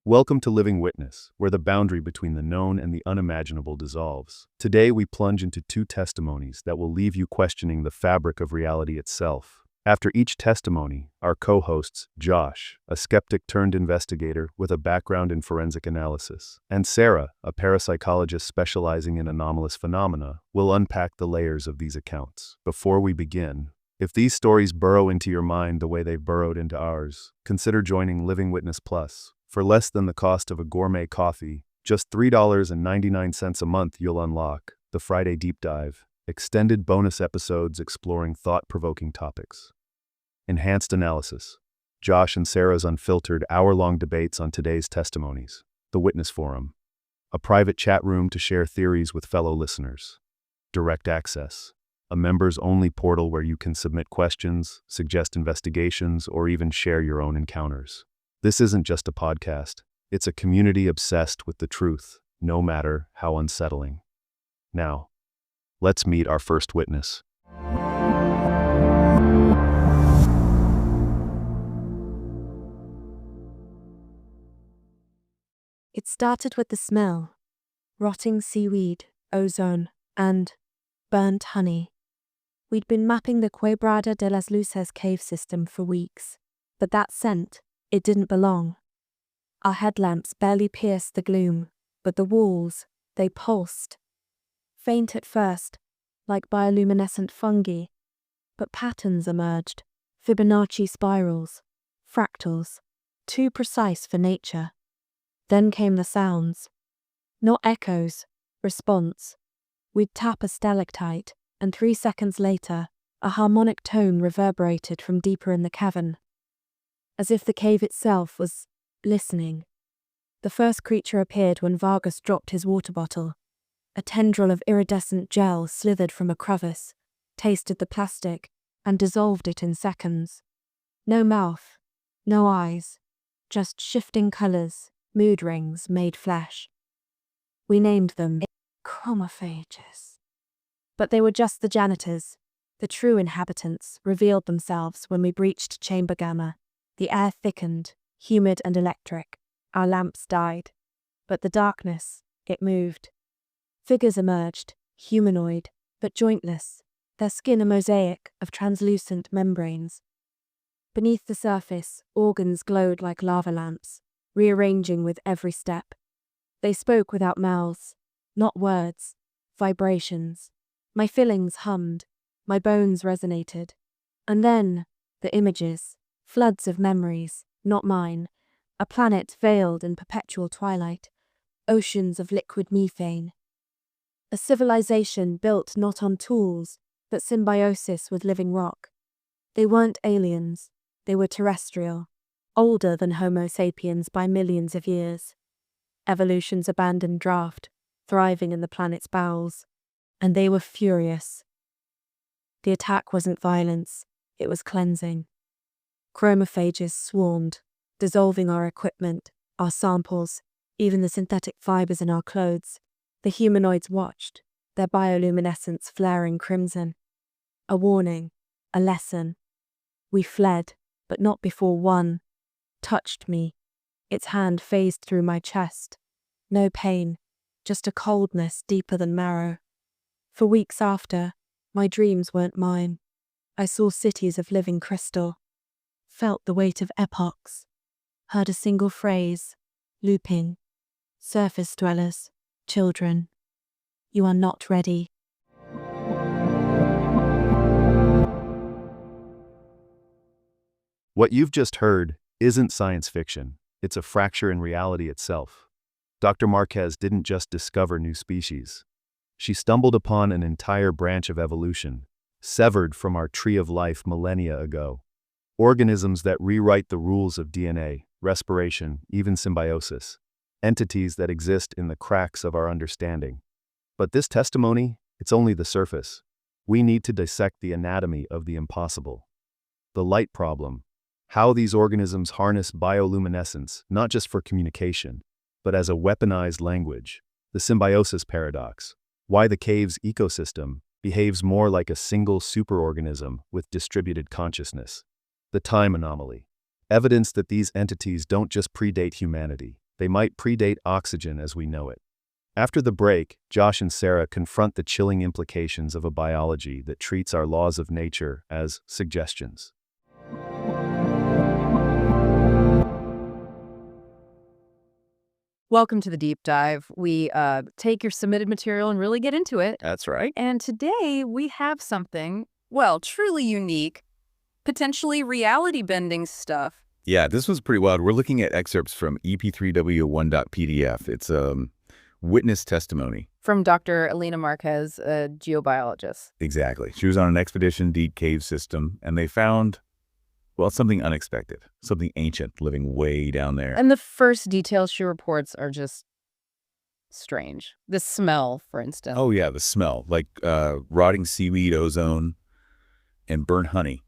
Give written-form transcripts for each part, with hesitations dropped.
Welcome to Living Witness, where the boundary between the known and the unimaginable dissolves. Today we plunge into two testimonies that will leave you questioning the fabric of reality itself. After each testimony, our co-hosts, Josh, a skeptic-turned-investigator with a background in forensic analysis, and Sara, a parapsychologist specializing in anomalous phenomena, will unpack the layers of these accounts. Before we begin, if these stories burrow into your mind the way they've burrowed into ours, consider joining Living Witness Plus. For less than the cost of a gourmet coffee, just $3.99 a month, you'll unlock the Friday Deep Dive, extended bonus episodes exploring thought-provoking topics, enhanced analysis, Josh and Sara's unfiltered hour-long debates on today's testimonies, the Witness Forum, a private chat room to share theories with fellow listeners, direct access, a members-only portal where you can submit questions, suggest investigations, or even share your own encounters. This isn't just a podcast, it's a community obsessed with the truth, no matter how unsettling. Now, let's meet our first witness. It started with the smell: rotting seaweed, ozone, and burnt honey. We'd been mapping the Quebrada de las Luces cave system for weeks, but that scent, it didn't belong. Our headlamps barely pierced the gloom, but the walls, they pulsed. Faint at first, like bioluminescent fungi, but patterns emerged, Fibonacci spirals, fractals, too precise for nature. Then came the sounds. Not echoes, response. We'd tap a stalactite, and 3 seconds later, a harmonic tone reverberated from deeper in the cavern, as if the cave itself was listening. The first creature appeared when Vargas dropped his water bottle. A tendril of iridescent gel slithered from a crevice, tasted the plastic, and dissolved it in seconds. No mouth, no eyes, just shifting colors, mood rings made flesh. We named them chromophages. But they were just the janitors. The true inhabitants revealed themselves when we breached chamber gamma. The air thickened, humid and electric. Our lamps died. But the darkness, it moved. Figures emerged, humanoid, but jointless, their skin a mosaic of translucent membranes. Beneath the surface, organs glowed like lava lamps, rearranging with every step. They spoke without mouths, not words, vibrations. My fillings hummed, my bones resonated. And then, the images. Floods of memories, not mine, a planet veiled in perpetual twilight, oceans of liquid methane. A civilization built not on tools, but symbiosis with living rock. They weren't aliens, they were terrestrial, older than Homo sapiens by millions of years. Evolution's abandoned draft, thriving in the planet's bowels. And they were furious. The attack wasn't violence, it was cleansing. Chromophages swarmed, dissolving our equipment, our samples, even the synthetic fibers in our clothes. The humanoids watched, their bioluminescence flaring crimson. A warning, a lesson. We fled, but not before one touched me. Its hand phased through my chest. No pain, just a coldness deeper than marrow. For weeks after, my dreams weren't mine. I saw cities of living crystal. Felt the weight of epochs, heard a single phrase, looping. Surface dwellers, children, you are not ready. What you've just heard isn't science fiction, it's a fracture in reality itself. Dr. Marquez didn't just discover new species. She stumbled upon an entire branch of evolution, severed from our tree of life millennia ago. Organisms that rewrite the rules of DNA, respiration, even symbiosis. Entities that exist in the cracks of our understanding. But this testimony, it's only the surface. We need to dissect the anatomy of the impossible. The light problem. How these organisms harness bioluminescence, not just for communication, but as a weaponized language. The symbiosis paradox. Why the cave's ecosystem behaves more like a single superorganism with distributed consciousness. The time anomaly. Evidence that these entities don't just predate humanity, they might predate oxygen as we know it. After the break, Josh and Sara confront the chilling implications of a biology that treats our laws of nature as suggestions. Welcome to the deep dive. We take your submitted material and really get into it. That's right. And today we have something, well, truly unique, potentially reality-bending stuff. Yeah, this was pretty wild. We're looking at excerpts from ep3w1.pdf. It's witness testimony. From Dr. Alina Marquez, a geobiologist. Exactly. She was on an expedition, deep cave system, and they found, well, something unexpected, something ancient living way down there. And the first details she reports are just strange. The smell, for instance. Oh, yeah, the smell, like rotting seaweed, ozone, and burnt honey.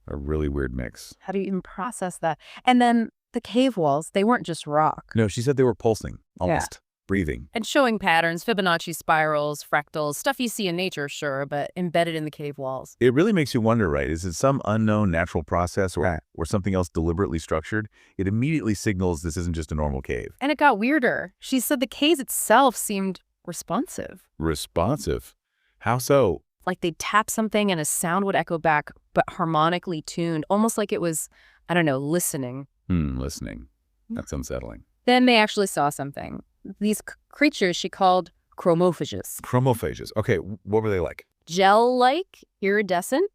A really weird mix. How do you even process that? And then the cave walls, they weren't just rock. No, she said they were pulsing, almost breathing. And showing patterns, Fibonacci spirals, fractals, stuff you see in nature, sure, but embedded in the cave walls. It really makes you wonder, right? Is it some unknown natural process or something else deliberately structured? It immediately signals this isn't just a normal cave. And it got weirder. She said the cave itself seemed responsive. Responsive? How so? Like they'd tap something and a sound would echo back, but harmonically tuned, almost like it was, I don't know, listening. Listening. That's unsettling. Then they actually saw something. These creatures she called chromophages. Chromophages. Okay, what were they like? Gel-like, iridescent,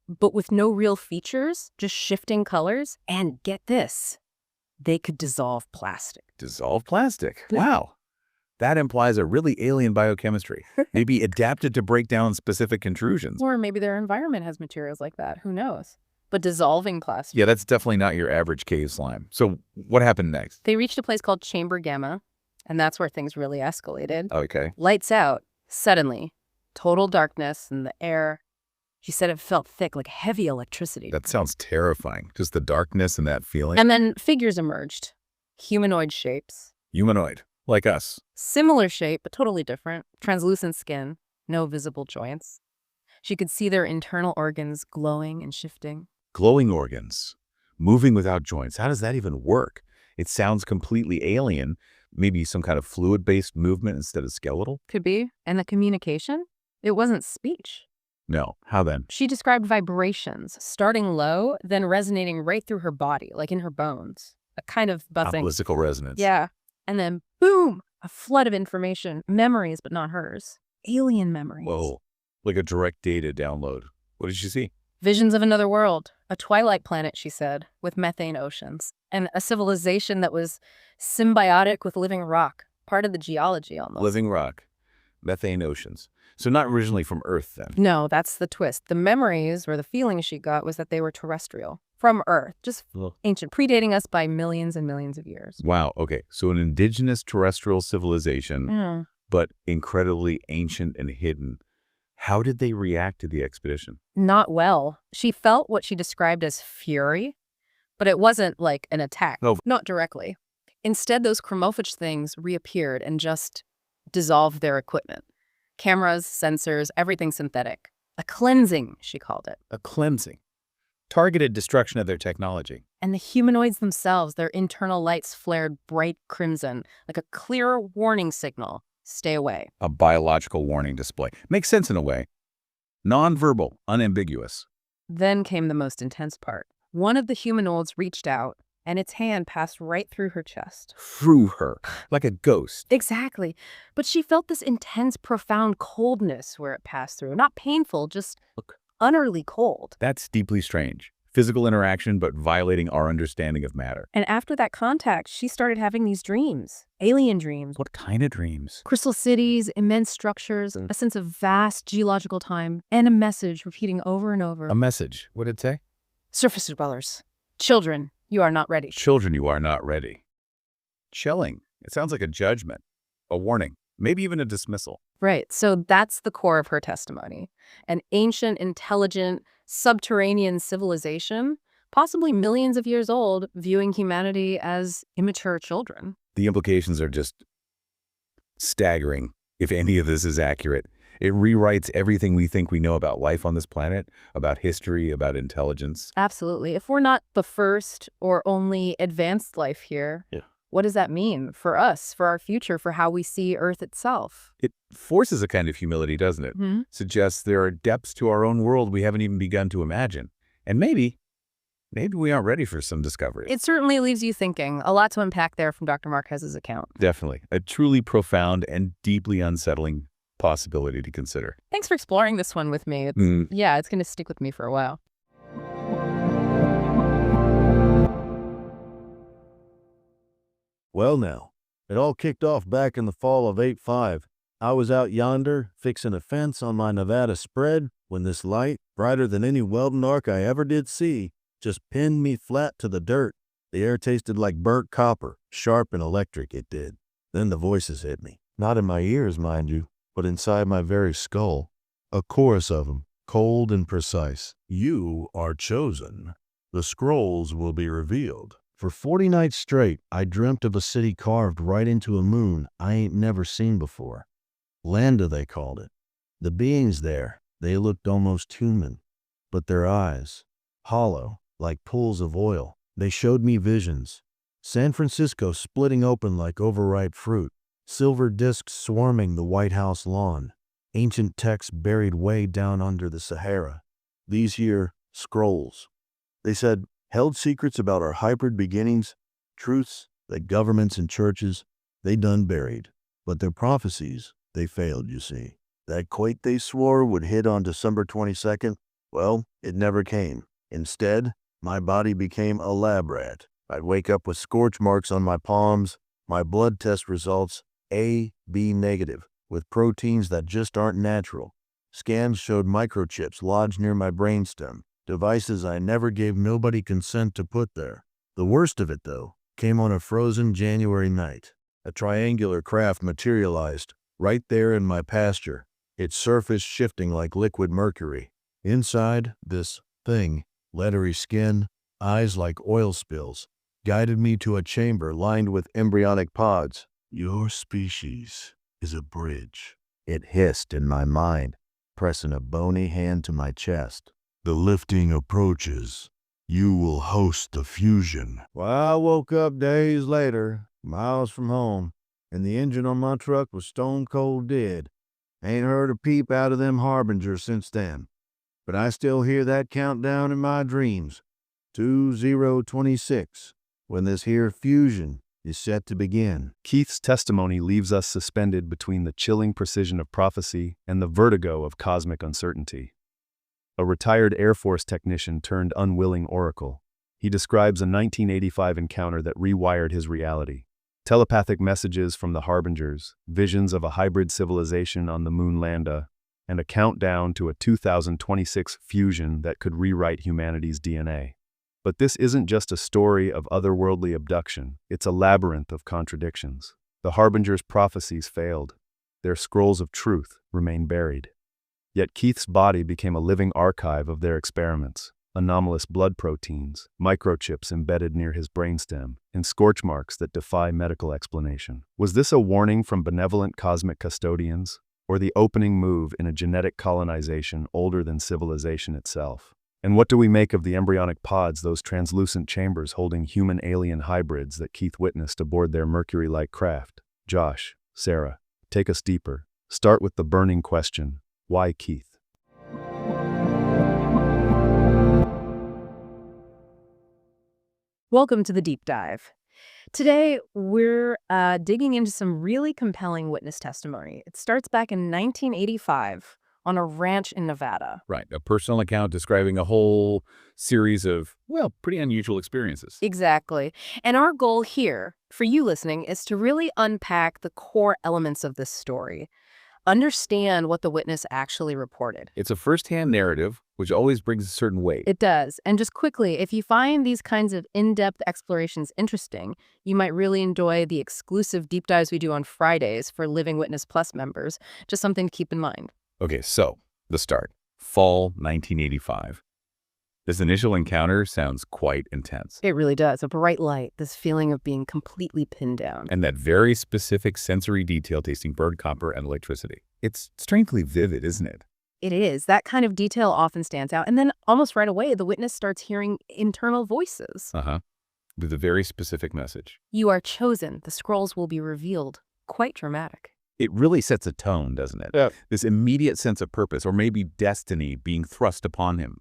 but with no real features, just shifting colors. And get this, they could dissolve plastic. Dissolve plastic? Wow. That implies a really alien biochemistry, maybe adapted to break down specific intrusions. Or maybe their environment has materials like that. Who knows? But dissolving plastic. Yeah, that's definitely not your average cave slime. So what happened next? They reached a place called Chamber Gamma, and that's where things really escalated. Okay. Lights out, suddenly. Total darkness in the air. She said it felt thick, like heavy electricity. That sounds terrifying. Just the darkness and that feeling. And then figures emerged. Humanoid shapes. Humanoid, like us. Similar shape, but totally different. Translucent skin, no visible joints. She could see their internal organs glowing and shifting. Glowing organs, moving without joints. How does that even work? It sounds completely alien. Maybe some kind of fluid-based movement instead of skeletal? Could be. And the communication? It wasn't speech. No. How then? She described vibrations, starting low, then resonating right through her body, like in her bones. A kind of buzzing. Analytical resonance. Yeah. And then, boom, a flood of information. Memories, but not hers. Alien memories. Whoa. Like a direct data download. What did she see? Visions of another world. A twilight planet, she said, with methane oceans. And a civilization that was symbiotic with living rock. Part of the geology, almost. Living rock. Methane oceans. So not originally from Earth, then? No, that's the twist. The memories, or the feelings she got, was that they were terrestrial. From Earth. Just ancient. Predating us by millions and millions of years. Wow. Okay. So an indigenous terrestrial civilization, but incredibly ancient and hidden. How did they react to the expedition? Not well. She felt what she described as fury, but it wasn't like an attack. Oh. Not directly. Instead, those chromophage things reappeared and just dissolved their equipment. Cameras, sensors, everything synthetic. A cleansing, she called it. A cleansing. Targeted destruction of their technology. And the humanoids themselves, their internal lights flared bright crimson, like a clear warning signal. Stay away. A biological warning display. Makes sense in a way. Non-verbal, unambiguous. Then came the most intense part. One of the humanoids reached out, and its hand passed right through her chest. Through her, like a ghost. Exactly. But she felt this intense, profound coldness where it passed through. Not painful, just utterly cold. That's deeply strange. Physical interaction, but violating our understanding of matter. And after that contact, she started having these dreams. Alien dreams. What kind of dreams? Crystal cities, immense structures, a sense of vast geological time, and a message repeating over and over. A message. What did it say? Surface dwellers. Children, you are not ready. Children, you are not ready. Chilling. It sounds like a judgment. A warning. Maybe even a dismissal. Right. So that's the core of her testimony. An ancient, intelligent, subterranean civilization, possibly millions of years old, viewing humanity as immature children. The implications are just staggering. if any of this is accurate, it rewrites everything we think we know about life on this planet, about history, about intelligence. Absolutely. If we're not the first or only advanced life here, Yeah. what does that mean for us, for our future, for how we see Earth itself? It forces a kind of humility, doesn't it? Hmm. Suggests there are depths to our own world we haven't even begun to imagine. And maybe we aren't ready for some discoveries. It certainly leaves you thinking. A lot to unpack there from Dr. Marquez's account. Definitely. A truly profound and deeply unsettling possibility to consider. Thanks for exploring this one with me. Yeah, it's going to stick with me for a while. Well now, it all kicked off back in the fall of '85. I was out yonder, fixing a fence on my Nevada spread, when this light, brighter than any welding arc I ever did see, just pinned me flat to the dirt. The air tasted like burnt copper, sharp and electric it did. Then the voices hit me. Not in my ears, mind you, but inside my very skull. A chorus of them, cold and precise. You are chosen. The scrolls will be revealed. For 40 nights straight, I dreamt of a city carved right into a moon I ain't never seen before. Landa, they called it. The beings there, they looked almost human, but their eyes, hollow, like pools of oil. They showed me visions. San Francisco splitting open like overripe fruit, silver discs swarming the White House lawn, ancient texts buried way down under the Sahara. These here scrolls. They said, held secrets about our hybrid beginnings, truths that governments and churches, they done buried. But their prophecies, they failed, you see. That quake they swore would hit on December 22nd, well, it never came. Instead, my body became a lab rat. I'd wake up with scorch marks on my palms, my blood test results A, B negative, with proteins that just aren't natural. Scans showed microchips lodged near my brainstem, devices I never gave nobody consent to put there. The worst of it, though, came on a frozen January night. A triangular craft materialized right there in my pasture, its surface shifting like liquid mercury. Inside, this thing, leathery skin, eyes like oil spills, guided me to a chamber lined with embryonic pods. Your species is a bridge, it hissed in my mind, pressing a bony hand to my chest. The lifting approaches. You will host the fusion. Well, I woke up days later, miles from home, and the engine on my truck was stone cold dead. Ain't heard a peep out of them harbingers since then. But I still hear that countdown in my dreams. 2026, when this here fusion is set to begin. Keith's testimony leaves us suspended between the chilling precision of prophecy and the vertigo of cosmic uncertainty. A retired Air Force technician turned unwilling oracle. He describes a 1985 encounter that rewired his reality. Telepathic messages from the harbingers, visions of a hybrid civilization on the moon Landa, and a countdown to a 2026 fusion that could rewrite humanity's DNA. But this isn't just a story of otherworldly abduction, it's a labyrinth of contradictions. The harbingers' prophecies failed. Their scrolls of truth remain buried. Yet Keith's body became a living archive of their experiments. Anomalous blood proteins, microchips embedded near his brainstem, and scorch marks that defy medical explanation. Was this a warning from benevolent cosmic custodians, or the opening move in a genetic colonization older than civilization itself? And what do we make of the embryonic pods, those translucent chambers holding human-alien hybrids that Keith witnessed aboard their Mercury-like craft? Josh, Sara, take us deeper. Start with the burning question, why Keith? Welcome to the deep dive. Today, we're digging into some really compelling witness testimony. It starts back in 1985 on a ranch in Nevada. Right, a personal account describing a whole series of, well, pretty unusual experiences. Exactly. And our goal here, for you listening, is to really unpack the core elements of this story. Understand what the witness actually reported. It's a first-hand narrative, which always brings a certain weight. It does. And just quickly, if you find these kinds of in-depth explorations interesting, you might really enjoy the exclusive deep dives we do on Fridays for Living Witness Plus members. Just something to keep in mind. Okay, so the start. Fall 1985. This initial encounter sounds quite intense. It really does. A bright light, this feeling of being completely pinned down. And that very specific sensory detail tasting burnt copper and electricity. It's strangely vivid, isn't it? It is. That kind of detail often stands out. And then almost right away, the witness starts hearing internal voices. Uh-huh. With a very specific message. You are chosen. The scrolls will be revealed. Quite dramatic. It really sets a tone, doesn't it? Yeah. This immediate sense of purpose, or maybe destiny, being thrust upon him.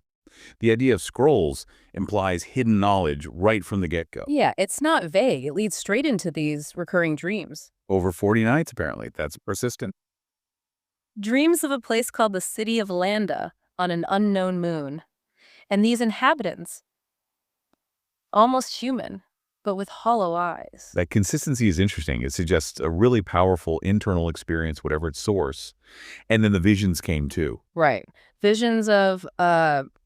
The idea of scrolls implies hidden knowledge right from the get-go. Yeah, it's not vague. It leads straight into these recurring dreams. Over 40 nights, apparently. That's persistent. Dreams of a place called the City of Landa on an unknown moon. And these inhabitants, almost human, but with hollow eyes. That consistency is interesting. It suggests a really powerful internal experience, whatever its source. And then the visions came too. Right. Visions of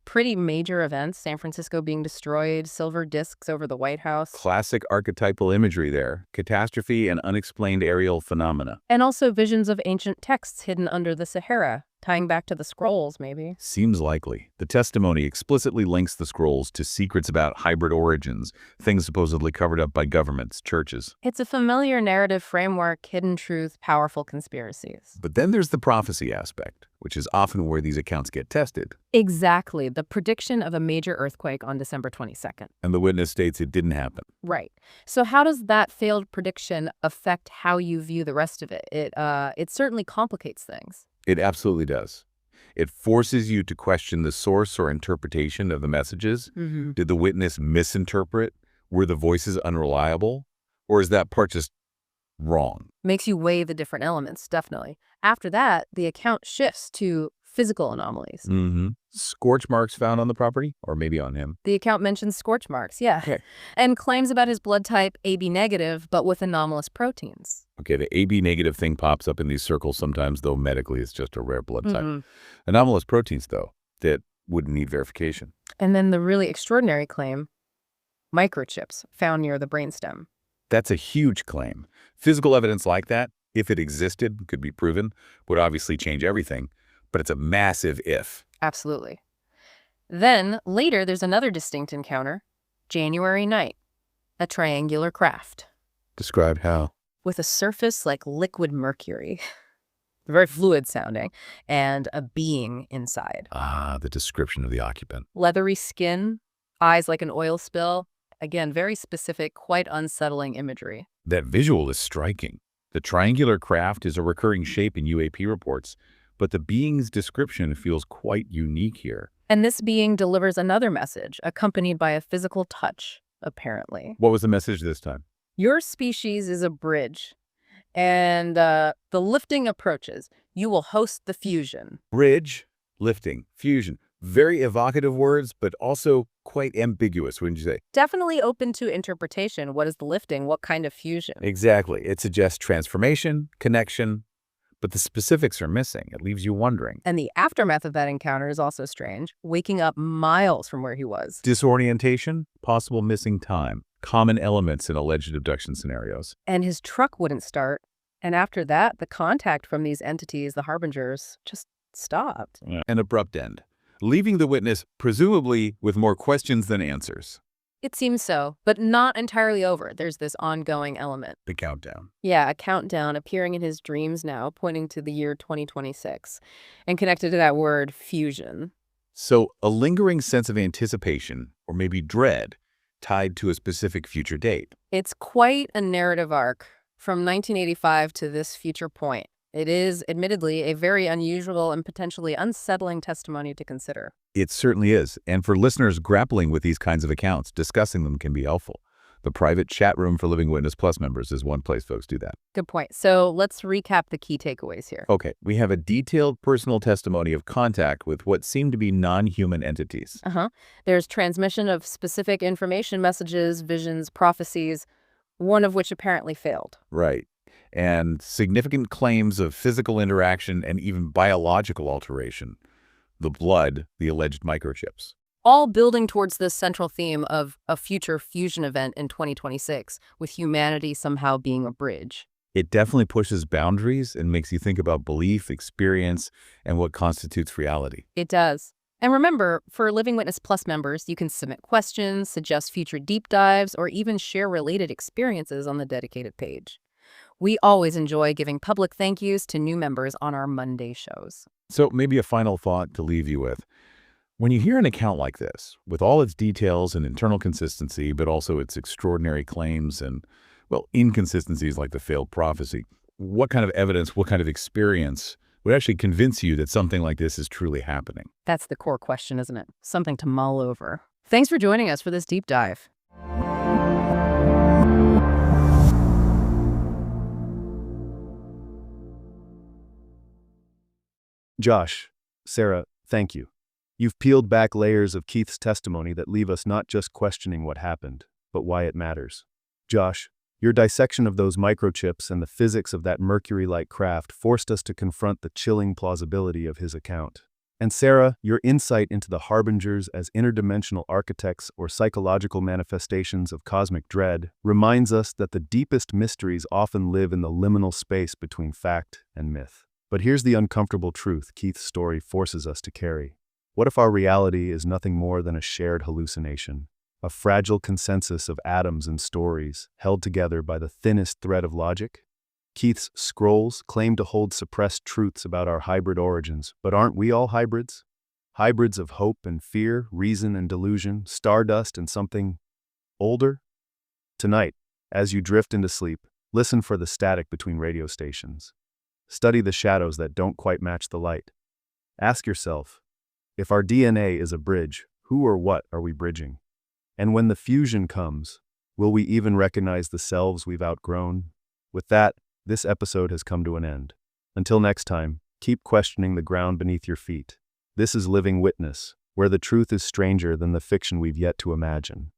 pretty major events, San Francisco being destroyed, silver discs over the White House. Classic archetypal imagery there. Catastrophe and unexplained aerial phenomena. And also visions of ancient texts hidden under the Sahara, tying back to the scrolls, maybe. Seems likely. The testimony explicitly links the scrolls to secrets about hybrid origins, things supposedly covered up by governments, churches. It's a familiar narrative framework, hidden truth, powerful conspiracies. But then there's the prophecy aspect, which is often where these accounts get tested. Exactly. The prediction of a major earthquake on December 22nd. And the witness states it didn't happen. Right. So how does that failed prediction affect how you view the rest of it? It certainly complicates things. It absolutely does. It forces you to question the source or interpretation of the messages. Mm-hmm. Did the witness misinterpret? Were the voices unreliable? Or is that part just wrong? Makes you weigh the different elements, definitely. After that, the account shifts to physical anomalies. Mm-hmm. Scorch marks found on the property? Or maybe on him? The account mentions scorch marks, yeah. Okay. And claims about his blood type AB negative, but with anomalous proteins. Okay, the AB negative thing pops up in these circles sometimes, though medically it's just a rare blood type. Mm-hmm. Anomalous proteins, though, that wouldn't need verification. And then the really extraordinary claim, microchips found near the brainstem. That's a huge claim. Physical evidence like that, if it existed, could be proven, would obviously change everything. But it's a massive if. Absolutely. Then, later, there's another distinct encounter. January night. A triangular craft. Describe how. With a surface like liquid mercury. Very fluid sounding. And a being inside. Ah, the description of the occupant. Leathery skin. Eyes like an oil spill. Again, very specific, quite unsettling imagery. That visual is striking. The triangular craft is a recurring shape in UAP reports, but the being's description feels quite unique here. And this being delivers another message, accompanied by a physical touch, apparently. What was the message this time? Your species is a bridge, and the lifting approaches. You will host the fusion. Bridge, lifting, fusion. Very evocative words, but also quite ambiguous, wouldn't you say? Definitely open to interpretation. What is the lifting? What kind of fusion? Exactly. It suggests transformation, connection, but the specifics are missing. It leaves you wondering. And the aftermath of that encounter is also strange, waking up miles from where he was. Disorientation, possible missing time, common elements in alleged abduction scenarios. And his truck wouldn't start. And after that, the contact from these entities, the harbingers, just stopped. An abrupt end, leaving the witness presumably with more questions than answers. It seems so, but not entirely over. There's this ongoing element. The countdown. Yeah, a countdown appearing in his dreams now, pointing to the year 2026, and connected to that word, fusion. So a lingering sense of anticipation, or maybe dread, tied to a specific future date. It's quite a narrative arc from 1985 to this future point. It is, admittedly, a very unusual and potentially unsettling testimony to consider. It certainly is. And for listeners grappling with these kinds of accounts, discussing them can be helpful. The private chat room for Living Witness Plus members is one place folks do that. Good point. So let's recap the key takeaways here. Okay, we have a detailed personal testimony of contact with what seem to be non-human entities. There's transmission of specific information messages, visions, prophecies, one of which apparently failed. Right. And significant claims of physical interaction and even biological alteration. The blood, the alleged microchips. All building towards this central theme of a future fusion event in 2026, with humanity somehow being a bridge. It definitely pushes boundaries and makes you think about belief, experience, and what constitutes reality. It does. And remember, for Living Witness Plus members, you can submit questions, suggest future deep dives, or even share related experiences on the dedicated page. We always enjoy giving public thank yous to new members on our Monday shows. So maybe a final thought to leave you with. When you hear an account like this, with all its details and internal consistency, but also its extraordinary claims and, well, inconsistencies like the failed prophecy, what kind of evidence, what kind of experience would actually convince you that something like this is truly happening? That's the core question, isn't it? Something to mull over. Thanks for joining us for this deep dive. Josh, Sara, thank you. You've peeled back layers of Keith's testimony that leave us not just questioning what happened, but why it matters. Josh, your dissection of those microchips and the physics of that Mercury-like craft forced us to confront the chilling plausibility of his account. And Sara, your insight into the harbingers as interdimensional architects or psychological manifestations of cosmic dread reminds us that the deepest mysteries often live in the liminal space between fact and myth. But here's the uncomfortable truth Keith's story forces us to carry. What if our reality is nothing more than a shared hallucination? A fragile consensus of atoms and stories, held together by the thinnest thread of logic? Keith's scrolls claim to hold suppressed truths about our hybrid origins, but aren't we all hybrids? Hybrids of hope and fear, reason and delusion, stardust and something older? Tonight, as you drift into sleep, listen for the static between radio stations. Study the shadows that don't quite match the light. Ask yourself, if our DNA is a bridge, who or what are we bridging? And when the fusion comes, will we even recognize the selves we've outgrown? With that, this episode has come to an end. Until next time, keep questioning the ground beneath your feet. This is Living Witness, where the truth is stranger than the fiction we've yet to imagine.